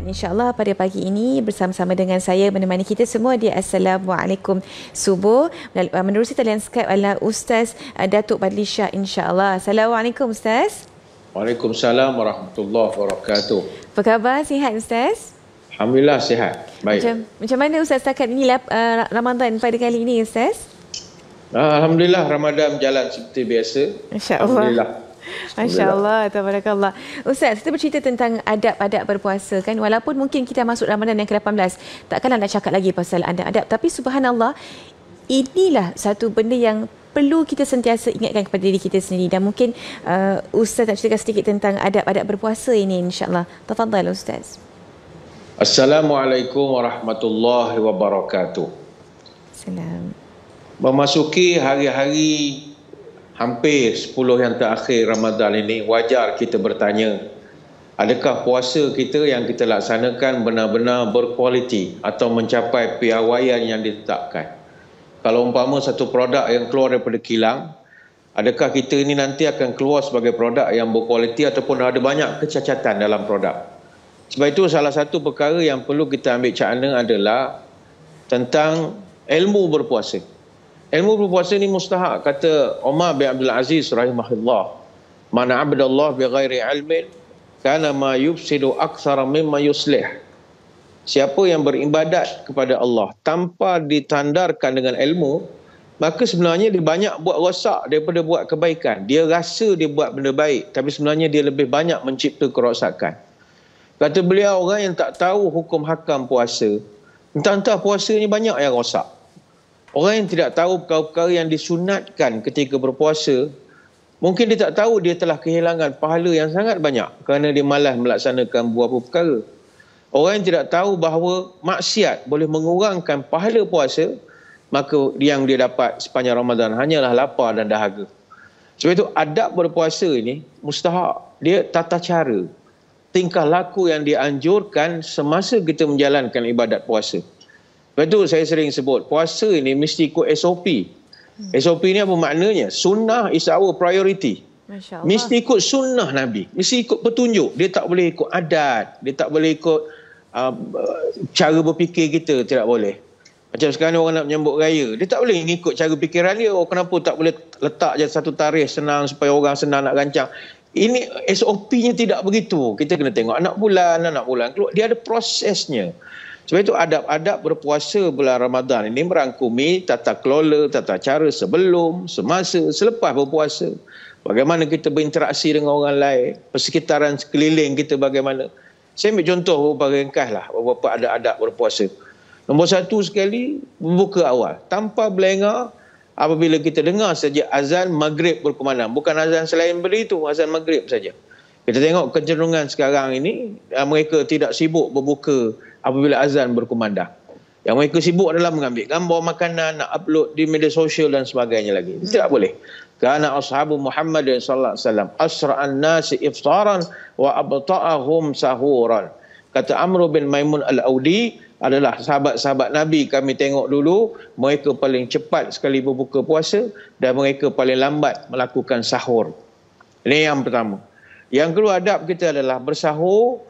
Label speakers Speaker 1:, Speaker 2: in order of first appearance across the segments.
Speaker 1: Dan insyaAllah pada pagi ini bersama-sama dengan saya menemani kita semua di Assalamualaikum Subuh. Menerusi talian Skype adalah Ustaz Datuk Badli Shah insyaAllah. Assalamualaikum Ustaz.
Speaker 2: Waalaikumsalam warahmatullahi wabarakatuh.
Speaker 1: Apa khabar? Sihat Ustaz?
Speaker 2: Alhamdulillah sihat. Baik.
Speaker 1: Macam mana Ustaz setakat ini Ramadan pada kali ini Ustaz?
Speaker 2: Alhamdulillah Ramadan berjalan seperti biasa.
Speaker 1: Masya-Allah.
Speaker 2: Alhamdulillah.
Speaker 1: Masya Allah, tabarakallah. Ustaz, kita bercerita tentang adab-adab berpuasa kan. Walaupun mungkin kita masuk Ramadan yang ke-18, takkanlah nak cakap lagi pasal adab-adab. Tapi subhanallah, inilah satu benda yang perlu kita sentiasa ingatkan kepada diri kita sendiri. Dan mungkin Ustaz nak ceritakan sedikit tentang adab-adab berpuasa ini insya-Allah. Tafadhal Ustaz.
Speaker 2: Assalamualaikum warahmatullahi wabarakatuh.
Speaker 1: Salam.
Speaker 2: Memasuki hari-hari hampir 10 yang terakhir Ramadan ini, wajar kita bertanya, adakah puasa kita yang kita laksanakan benar-benar berkualiti atau mencapai piawaian yang ditetapkan? Kalau umpama satu produk yang keluar daripada kilang, adakah kita ini nanti akan keluar sebagai produk yang berkualiti ataupun ada banyak kecacatan dalam produk? Sebab itu salah satu perkara yang perlu kita ambil cakna adalah tentang ilmu berpuasa. Ilmu berpuasa ni mustahak, kata Umar bin Abdul Aziz rahimahullah. Man abdallah bi ghairi ilmin kana ma yufsidu aktsara mimma yuslih. Siapa yang beribadat kepada Allah tanpa ditandarkan dengan ilmu, maka sebenarnya dia banyak buat rosak daripada buat kebaikan. Dia rasa dia buat benda baik, tapi sebenarnya dia lebih banyak mencipta kerosakan. Kata beliau, orang yang tak tahu hukum hakam puasa, entah-entah puasa ni banyak yang rosak. Orang yang tidak tahu perkara-perkara yang disunatkan ketika berpuasa, mungkin dia tak tahu dia telah kehilangan pahala yang sangat banyak kerana dia malas melaksanakan beberapa perkara. Orang yang tidak tahu bahawa maksiat boleh mengurangkan pahala puasa, maka yang dia dapat sepanjang Ramadan hanyalah lapar dan dahaga. Sebab itu adab berpuasa ini mustahak. Dia tata cara, tingkah laku yang dianjurkan semasa kita menjalankan ibadat puasa. Sebab itu saya sering sebut, puasa ini mesti ikut SOP. SOP ni apa maknanya? Sunnah is our priority. Mesti ikut sunnah Nabi. Mesti ikut petunjuk. Dia tak boleh ikut adat. Dia tak boleh ikut cara berfikir kita. Tidak boleh. Macam sekarang orang nak menyambut raya. Dia tak boleh ikut cara fikiran dia. Oh, kenapa tak boleh letak je satu tarikh senang supaya orang senang nak rancang. Ini SOP-nya tidak begitu. Kita kena tengok anak bulan keluar. Dia ada prosesnya. Sebab itu adab-adab berpuasa bulan Ramadan ini merangkumi tata kelola, tata cara sebelum, semasa, selepas berpuasa. Bagaimana kita berinteraksi dengan orang lain, persekitaran sekeliling kita bagaimana. Saya ambil contoh beberapa ringkas lah, beberapa adab-adab berpuasa. Nombor satu sekali, berbuka awal. Tanpa berlengah, apabila kita dengar saja azan maghrib berkumandang. Bukan azan selain itu, azan maghrib saja. Kita tengok kecenderungan sekarang ini, mereka tidak sibuk berbuka apabila azan berkumandang. Yang mereka sibuk adalah mengambil gambar makanan, nak upload di media sosial dan sebagainya lagi. Itu tidak boleh. Karena ashabu Muhammad sallallahu alaihi wasallam asra'an nasi iftaran wa abta'ahum sahuran. Kata Amr bin Maimun al-Audi adalah sahabat-sahabat Nabi, kami tengok dulu mereka paling cepat sekali berbuka puasa dan mereka paling lambat melakukan sahur. Ini yang pertama. Yang kedua adab kita adalah bersahur,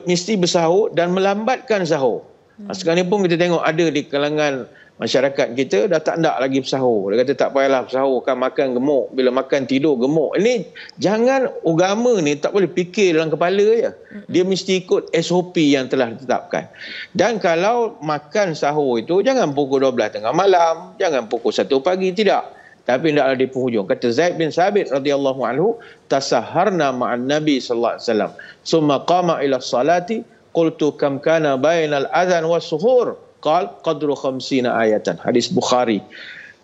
Speaker 2: mesti bersahur dan melambatkan sahur. Sekarang ni pun kita tengok ada di kalangan masyarakat kita dah tak nak lagi bersahur. Dia kata tak payahlah bersahur, kan makan gemuk, bila makan tidur gemuk. Ini jangan agama ni tak boleh fikir dalam kepala je. Dia mesti ikut SOP yang telah ditetapkan. Dan kalau makan sahur itu jangan pukul 12 tengah malam, jangan pukul 1 pagi, tidak. Tapi hendaklah di penghujung. Kata Zaid bin Sabit radhiyallahu anhu, tasaharna ma'an Nabi sallallahu alaihi wasallam. Summa qama ila salati, qultu kam kana bainal adhan was suhur? Qal qadru 50 ayatan. Hadis Bukhari.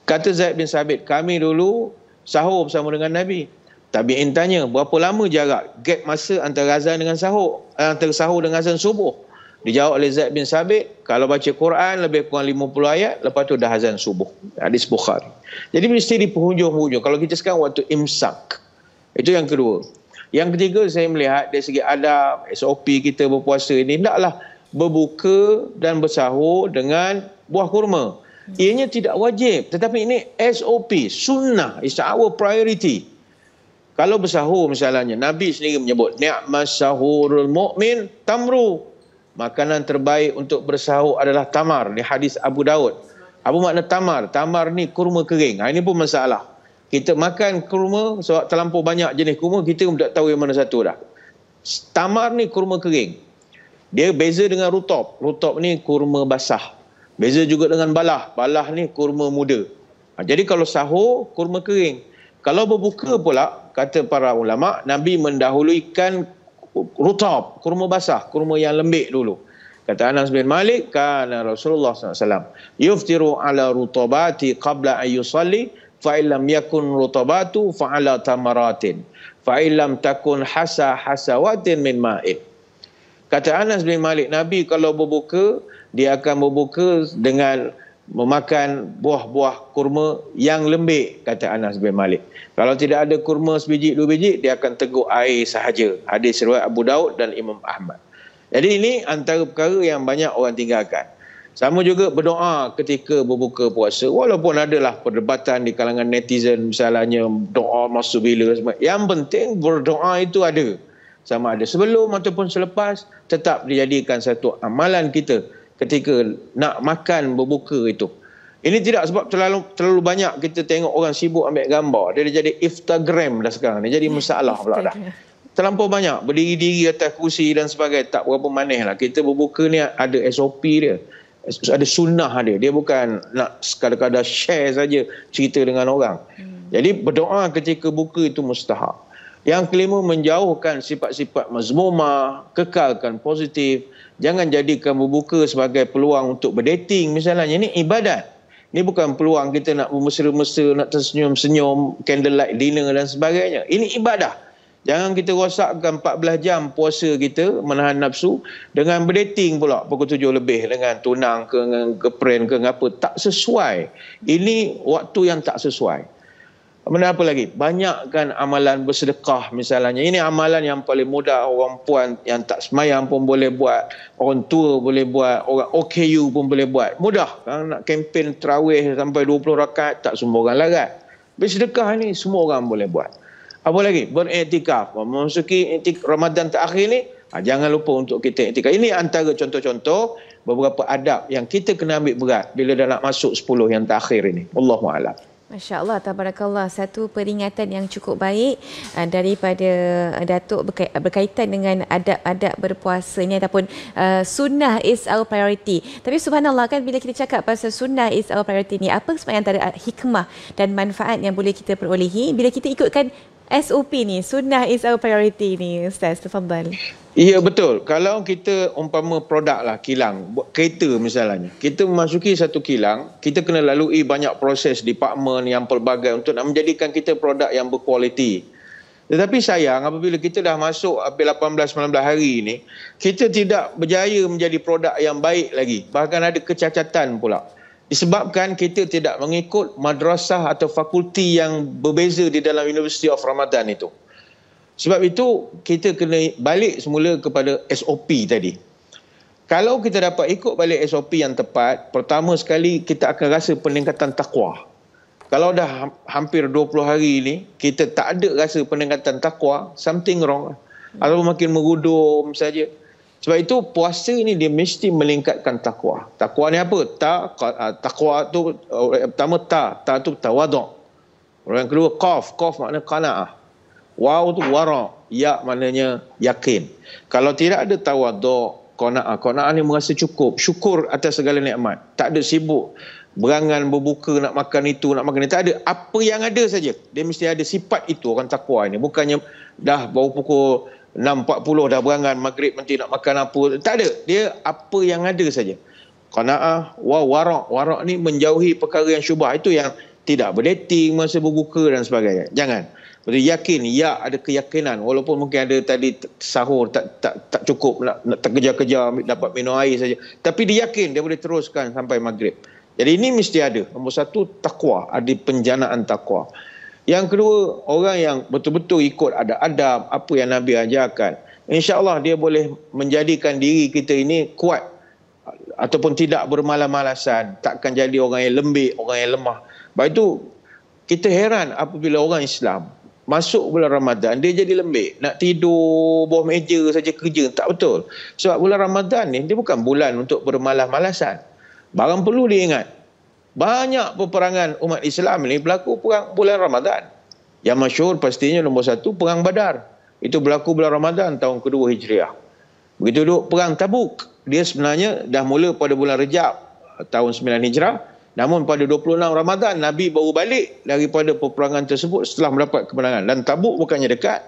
Speaker 2: Kata Zaid bin Sabit, kami dulu sahur bersama dengan Nabi. Tabi'in tanya, berapa lama jarak gap masa antara azan dengan sahur, antara sahur dengan azan subuh? Dijawab oleh Zaid bin Sabit, kalau baca Quran lebih kurang 50 ayat, lepas tu dah azan subuh. Hadis Bukhari. Jadi mesti di penghujung-hujung. Kalau kita sekarang waktu imsak. Itu yang kedua. Yang ketiga, saya melihat dari segi adab, SOP kita berpuasa ini, hendaklah berbuka dan bersahur dengan buah kurma. Ianya tidak wajib, tetapi ini SOP, sunnah, is our priority. Kalau bersahur misalnya, Nabi sendiri menyebut, ni'mas sahurul mu'min tamru. makanan terbaik untuk bersahur adalah tamar. Ni hadis Abu Daud. Apa makna tamar? Tamar ni kurma kering. Ini pun masalah. Kita makan kurma, sebab terlampau banyak jenis kurma, kita pun tak tahu yang mana satu dah. Tamar ni kurma kering. Dia beza dengan rutab. Rutab ni kurma basah. Beza juga dengan balah. Balah ni kurma muda. Jadi kalau sahur, kurma kering. Kalau berbuka pula, kata para ulama, Nabi mendahulukan rutab, kurma basah, kurma yang lembik dulu. Kata Anas bin Malik, kana Rasulullah SAW yuftiru ala rutabati qabla an yusalli, fa illam yakun rutabatu fa ala tamaratin, fa illam takun hasawatin min ma'in. Kata Anas bin Malik, Nabi kalau berbuka, dia akan berbuka dengan memakan buah-buah kurma yang lembik, kata Anas bin Malik. Kalau tidak ada kurma sebiji dua biji, dia akan teguk air sahaja. Hadis riwayat Abu Daud dan Imam Ahmad. Jadi ini antara perkara yang banyak orang tinggalkan. Sama juga berdoa ketika berbuka puasa. Walaupun adalah perdebatan di kalangan netizen, misalnya doa masa bila. Yang penting berdoa itu ada. Sama ada sebelum ataupun selepas, tetap dijadikan satu amalan kita ketika nak makan berbuka itu. Ini tidak sebab terlalu banyak kita tengok orang sibuk ambil gambar. Dia dah jadi Instagram dah sekarang. Dia jadi masalah pula dah. Terlampau banyak berdiri-diri atas kursi dan sebagainya. Tak berapa manis lah. Kita berbuka ni ada SOP dia. Ada sunnah dia. Dia bukan nak sekadar-kadar share saja cerita dengan orang. Jadi berdoa ketika buka itu mustahab. Yang kelima, menjauhkan sifat-sifat mazmumah, kekalkan positif. Jangan jadikan berbuka sebagai peluang untuk berdating misalnya. Ini ibadat. Ini bukan peluang kita nak bermesra-mesra, nak tersenyum-senyum, candlelight dinner dan sebagainya. Ini ibadah. Jangan kita rosakkan 14 jam puasa kita, menahan nafsu, dengan berdating pula pukul 7 lebih dengan tunang ke, dengan girlfriend ke, apa. Tak sesuai. Ini waktu yang tak sesuai. Benda apa lagi? Banyakkan amalan bersedekah misalnya. Ini amalan yang paling mudah. Orang puan yang tak semayang pun boleh buat. Orang tua boleh buat. Orang OKU pun boleh buat. Mudah. Kalau nak kempen terawih sampai 20 rakaat, tak semua orang larat. Bersedekah ni semua orang boleh buat. Apa lagi? Beriktikaf. Memasuki Ramadan terakhir ni, jangan lupa untuk kita iktikaf. Ini antara contoh-contoh beberapa adab yang kita kena ambil berat bila dah nak masuk 10 yang terakhir ini. Wallahu'alam.
Speaker 1: Masya Allah, tabarakallah. Satu peringatan yang cukup baik daripada Datuk berkaitan dengan adab-adab berpuasa ini ataupun sunnah is our priority. Tapi subhanallah kan, bila kita cakap pasal sunnah is our priority ni, apa sebenarnya antara hikmah dan manfaat yang boleh kita perolehi bila kita ikutkan SOP ni, sunnah is our priority ni, Ustaz? Tafadhal.
Speaker 2: Ya, betul. Kalau kita umpama produk lah, kilang, buat kereta misalnya. Kita memasuki satu kilang, kita kena lalui banyak proses department yang pelbagai untuk nak menjadikan kita produk yang berkualiti. Tetapi sayang, apabila kita dah masuk 18-19 hari ini, kita tidak berjaya menjadi produk yang baik lagi. Bahkan ada kecacatan pula. Disebabkan kita tidak mengikut madrasah atau fakulti yang berbeza di dalam University of Ramadan itu. Sebab itu, kita kena balik semula kepada SOP tadi. Kalau kita dapat ikut balik SOP yang tepat, pertama sekali kita akan rasa peningkatan takwa. Kalau dah hampir 20 hari ini, kita tak ada rasa peningkatan takwa, something wrong. Atau makin merudum saja. Sebab itu puasa ini dia mesti meningkatkan takwa. Takwa ni apa? Takwa tu pertama ta tu tawaduk. Orang kedua qaf makna qanaah. Waw tu wara, ya maknanya yakin. Kalau tidak ada tawaduk, qanaah ni merasa cukup, syukur atas segala nikmat. Tak ada sibuk berangan berbuka nak makan itu, nak makan ini, tak ada. Apa yang ada saja. Dia mesti ada sifat itu orang takwa ini. Bukannya dah baru pukul 6.40 dah berangan maghrib nanti nak makan apa. Tak ada. Dia apa yang ada saja. Qanaah wa warak ni menjauhi perkara yang syubhat. Itu yang tidak berdating masa berbuka dan sebagainya. Jangan. Betul, yakin, ya, ada keyakinan. Walaupun mungkin ada tadi sahur tak cukup, nak terkejar-kejar dapat minum air saja. Tapi dia yakin dia boleh teruskan sampai maghrib. Jadi ini mesti ada. Nombor satu, takwa. Ada penjanaan takwa. Yang kedua, orang yang betul-betul ikut ada adab, apa yang Nabi ajarkan. InsyaAllah dia boleh menjadikan diri kita ini kuat. Ataupun tidak bermalas-malasan. Takkan jadi orang yang lembik, orang yang lemah. Sebab itu, kita heran apabila orang Islam masuk bulan Ramadan, dia jadi lembik. Nak tidur bawah meja saja kerja. Tak betul. Sebab bulan Ramadan ni, dia bukan bulan untuk bermalas-malasan. Barang perlu diingat. Banyak peperangan umat Islam ni berlaku perang bulan Ramadan. Yang masyhur pastinya nombor 1, Perang Badar. Itu berlaku bulan Ramadan tahun kedua Hijriah. Begitu duk Perang Tabuk. Dia sebenarnya dah mula pada bulan Rejab tahun 9 Hijrah. Namun pada 26 Ramadan, Nabi baru balik daripada peperangan tersebut setelah mendapat kemenangan. Dan Tabuk bukannya dekat.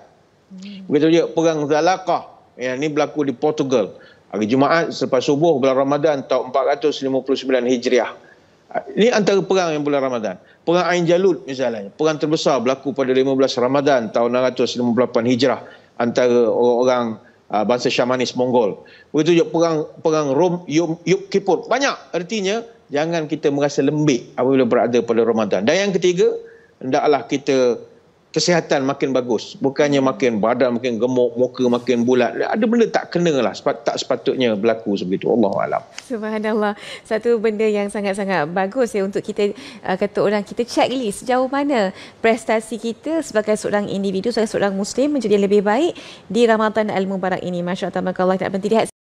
Speaker 2: Begitu juga Perang Zalaqah. Yang ini berlaku di Portugal. Hari Jumaat selepas subuh bulan Ramadan tahun 459 Hijriah. Ini antara perang yang bulan Ramadan. Perang Ain Jalut misalnya. Perang terbesar berlaku pada 15 Ramadan tahun 658 Hijrah. Antara orang-orang bangsa Syamanis Mongol. Begitu juga perang Rom Yom Kippur. Banyak. Artinya, jangan kita merasa lembik apabila berada pada Ramadan. Dan yang ketiga, hendaklah kita kesihatan makin bagus. Bukannya makin badan makin gemuk, muka makin bulat. Ada benda tak kena lah. Tak sepatutnya berlaku seperti itu. Allahualam.
Speaker 1: Subhanallah. Satu benda yang sangat-sangat bagus ya untuk kita, kata orang, kita check list sejauh mana prestasi kita sebagai seorang individu, sebagai seorang Muslim menjadi lebih baik di Ramadan Al-Mubarak ini. Masya Allah, tabarakallah. Tak berhenti lihat